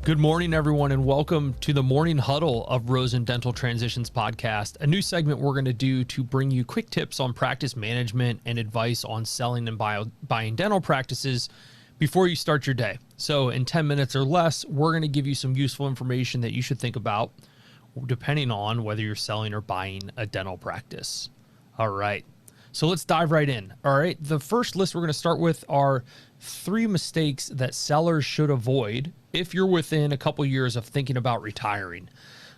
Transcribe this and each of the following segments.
Good morning, everyone, and welcome to the morning huddle of Rosen Dental Transitions podcast, a new segment we're going to do to bring you quick tips on practice management and advice on selling and buying dental practices before you start your day. So in 10 minutes or less, we're going to give you some useful information that you should think about depending on whether you're selling or buying a dental practice. All right. So let's dive right in. All right. The first list we're going to start with are 3 mistakes that sellers should avoid if you're within a couple years of thinking about retiring.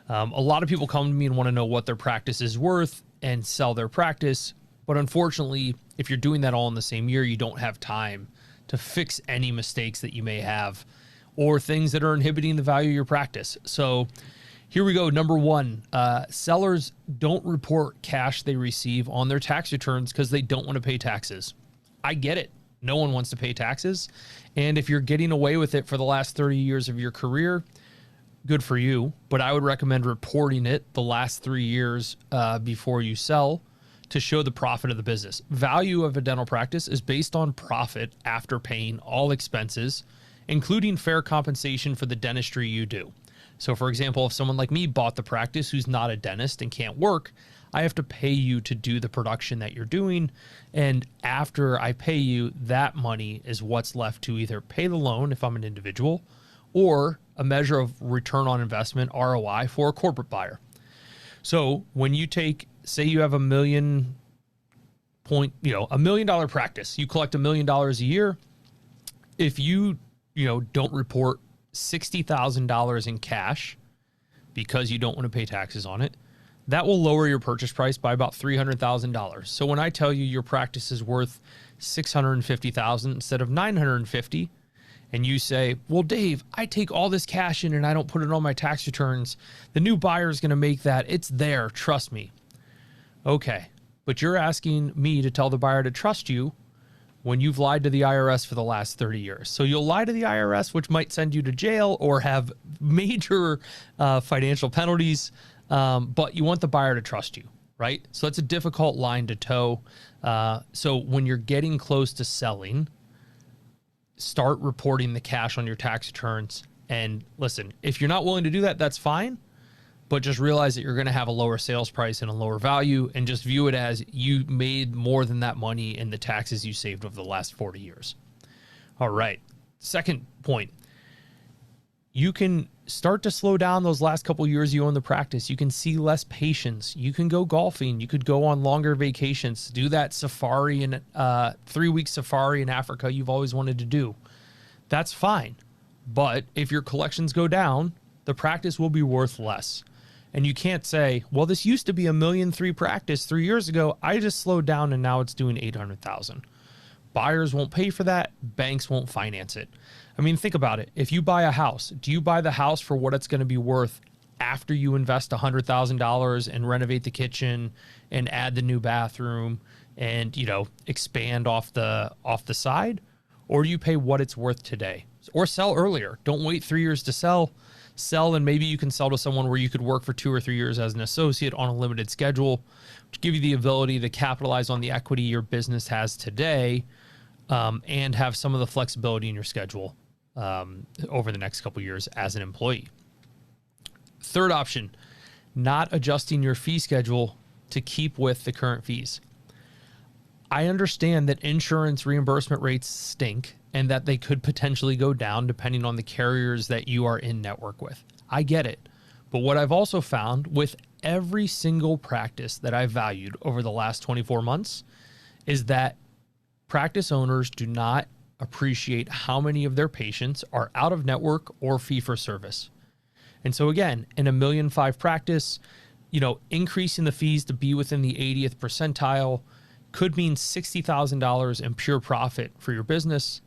A lot of people come to me and want to know what their practice is worth and sell their practice. But unfortunately, if you're doing that all in the same year, you don't have time to fix any mistakes that you may have or things that are inhibiting the value of your practice. So here we go. Number 1, sellers don't report cash they receive on their tax returns because they don't want to pay taxes. I get it. No one wants to pay taxes. And if you're getting away with it for the last 30 years of your career, good for you. But I would recommend reporting it the last 3 years before you sell to show the profit of the business. Value of a dental practice is based on profit after paying all expenses, including fair compensation for the dentistry you do. So for example, if someone like me bought the practice who's not a dentist and can't work, I have to pay you to do the production that you're doing. And after I pay you, that money is what's left to either pay the loan if I'm an individual or a measure of return on investment, ROI, for a corporate buyer. So when you take, say you have $1 million practice, you collect $1 million a year. If you don't report $60,000 in cash because you don't want to pay taxes on it, that will lower your purchase price by about $300,000. So when I tell you your practice is worth $650,000 instead of $950,000, and you say, well, Dave, I take all this cash in and I don't put it on my tax returns, the new buyer is going to make that. It's there. Trust me. Okay. But you're asking me to tell the buyer to trust you when you've lied to the IRS for the last 30 years. So you'll lie to the IRS, which might send you to jail or have major financial penalties. But you want the buyer to trust you, right? So that's a difficult line to toe. So when you're getting close to selling, start reporting the cash on your tax returns. And listen, if you're not willing to do that, that's fine. But just realize that you're going to have a lower sales price and a lower value, and just view it as you made more than that money in the taxes you saved over the last 40 years. All right. Second point, you can start to slow down those last couple of years you own the practice. You can see less patients. You can go golfing. You could go on longer vacations, do that safari and 3-week safari in Africa you've always wanted to do. That's fine. But if your collections go down, the practice will be worth less. And you can't say, well, this used to be $1.3 million practice 3 years ago. I just slowed down and now it's doing $800,000. Buyers won't pay for that. Banks won't finance it. I mean, think about it. If you buy a house, do you buy the house for what it's going to be worth after you invest $100,000 and renovate the kitchen and add the new bathroom and, expand off the side? Or do you pay what it's worth today? Or sell earlier. Don't wait 3 years to sell. Sell, and maybe you can sell to someone where you could work for 2 or 3 years as an associate on a limited schedule, to give you the ability to capitalize on the equity your business has today, and have some of the flexibility in your schedule over the next couple of years as an employee. Third option, not adjusting your fee schedule to keep with the current fees. I understand that insurance reimbursement rates stink and that they could potentially go down depending on the carriers that you are in network with. I get it. But what I've also found with every single practice that I've valued over the last 24 months is that practice owners do not appreciate how many of their patients are out of network or fee for service. And so again, in a $1.5 million practice, increasing the fees to be within the 80th percentile could mean $60,000 in pure profit for your business.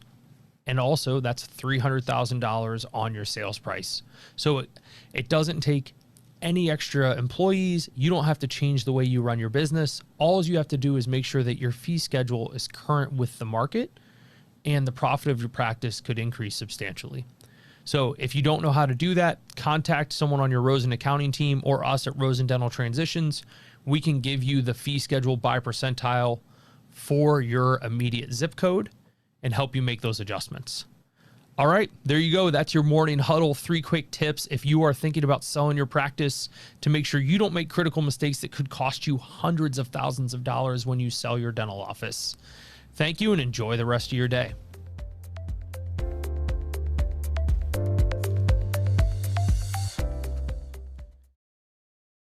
And also that's $300,000 on your sales price. So it doesn't take any extra employees. You don't have to change the way you run your business. All you have to do is make sure that your fee schedule is current with the market, and the profit of your practice could increase substantially. So if you don't know how to do that, contact someone on your Rosen accounting team or us at Rosen Dental Transitions. We can give you the fee schedule by percentile for your immediate zip code and help you make those adjustments. All right, there you go. That's your morning huddle. 3 quick tips if you are thinking about selling your practice to make sure you don't make critical mistakes that could cost you hundreds of thousands of dollars when you sell your dental office. Thank you and enjoy the rest of your day.